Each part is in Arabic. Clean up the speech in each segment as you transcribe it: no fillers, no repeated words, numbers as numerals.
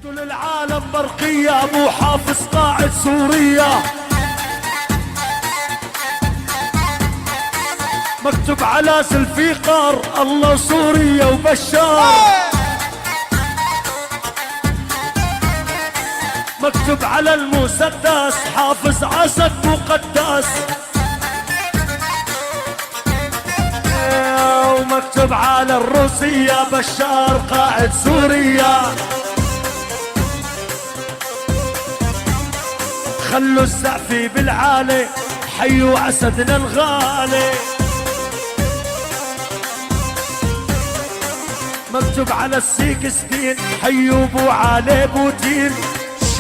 للعالم برقية ابو حافظ قائد سوريا، مكتوب على سلفيقار الله سوريا وبشار، مكتوب على المسدس حافظ اسد مقدس، ومكتوب على الروسية بشار قائد سوريا. خلوا السقفي بالعالي حيوا اسدنا الغالي، مكتوب على السيكستين حيوا ابو علي بوتين.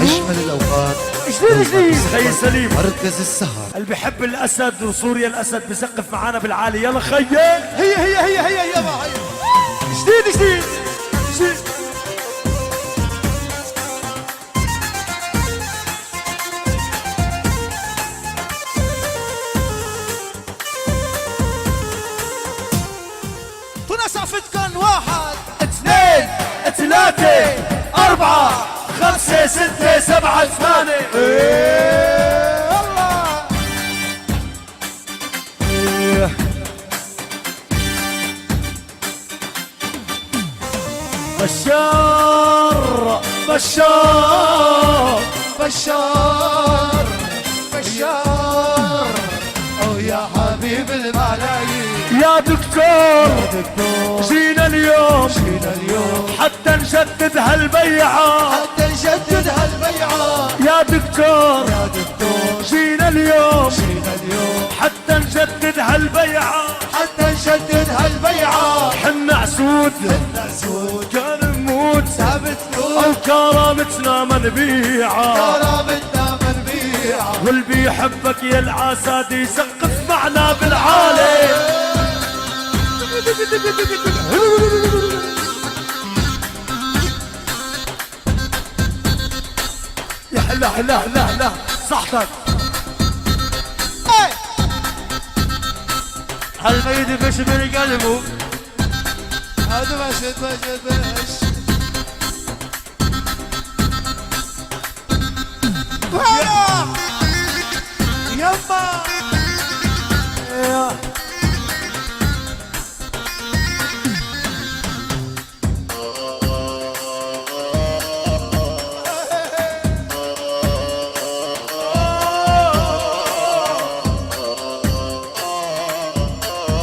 اجمل الاوقات جديد خي سليم مركز السهر. اللي بحب الاسد وسوريا الاسد بسقف معانا بالعالي. يلا خيي هي يلا هي جديد صفتكن 1 2 3 4 5 6 7 8 بشار بشار بشار بشار او يا حبيب الملايين يا دكتور جينا اليوم حتى نجدد هالبيعة يا دكتور جينا اليوم حتى نجدد هالبيعة حنا عسود كان نموت او كرامتنا منبيعة واللي بيحبك يا العساد يسقف معنا بالعالي. يا لا صحتك هالميت مش من قلبه هذا مش يما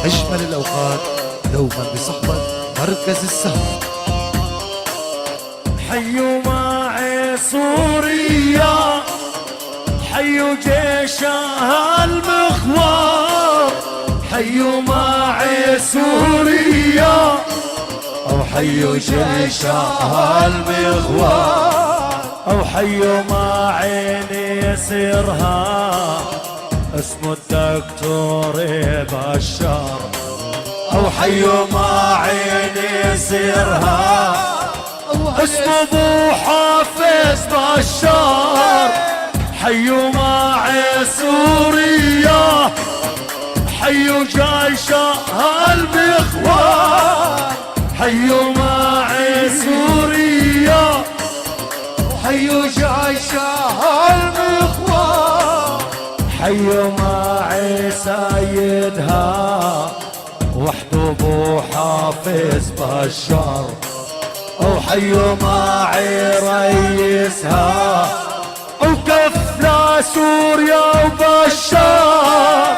أجمل الأوقات دوما بصحبة مركز السهر. حيوا معي سوريا حيوا جيشها المخوار، حيوا معي سوريا او حيوا جيشها المخوار، او حيوا معي نسيرها اسمه الدكتور بشار، او حيوا معي نسيرها اسمه ابو حافظ بشار. حيوا معي سوريا حيوا جيشها المخوار، حيوا معي سوريا حيوا جيشها المخوار، حيوا معي سيدها وحده ابو حافظ بشار، او حيوا معي رئيسها وكفنا سوريا وبشار.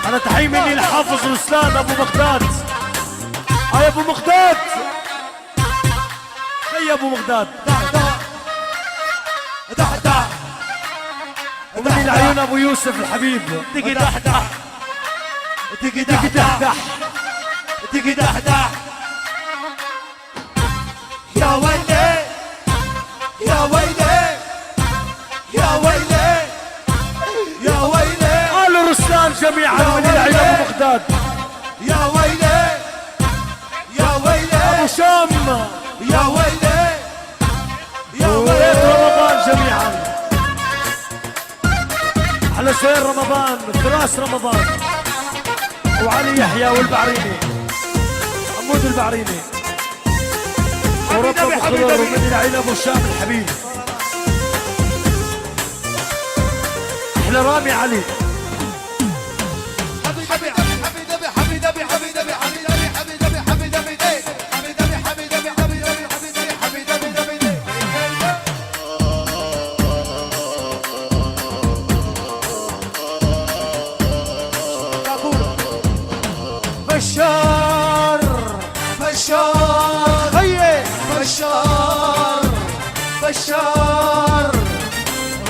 انا تحيي مني لحافظ رسلان ابو مقداد. هاي ابو مقداد هي ابو مقداد ومني لعيون ابو يوسف الحبيب. تيجي دحدح تيجي دحدح تيجي دحدح يا ويلي يا ويلي يا ويلي يا ويلي. قالوا رسلان جميعا من العيون ابو مقداد. يا ويلي يا ويلي ابو شام يا ويلي يا وبيت ويلي. رمضان جميعا على شهر رمضان فراس رمضان وعلي يحيى والبعريني. حمود محمود البعريني وربنا ابو خضر ومن العيله ابو شام الحبيب احلى رامي علي بشار بشار هيا بشار بشار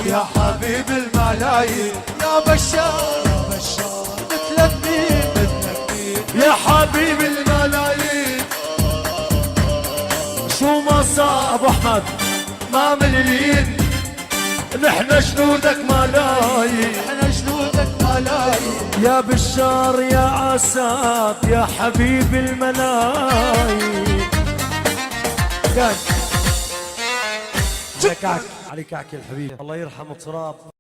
يا حبيب الملايين يا بشار يا بشار مثلك مين يا حبيب الملايين شو ما صار ابو احمد ما مليين نحن جنودك ملايين نحن جنودك ملايين يا بشار يا عساك يا حبيب الملايين عليك عليك يا الحبيب الله يرحمه تراب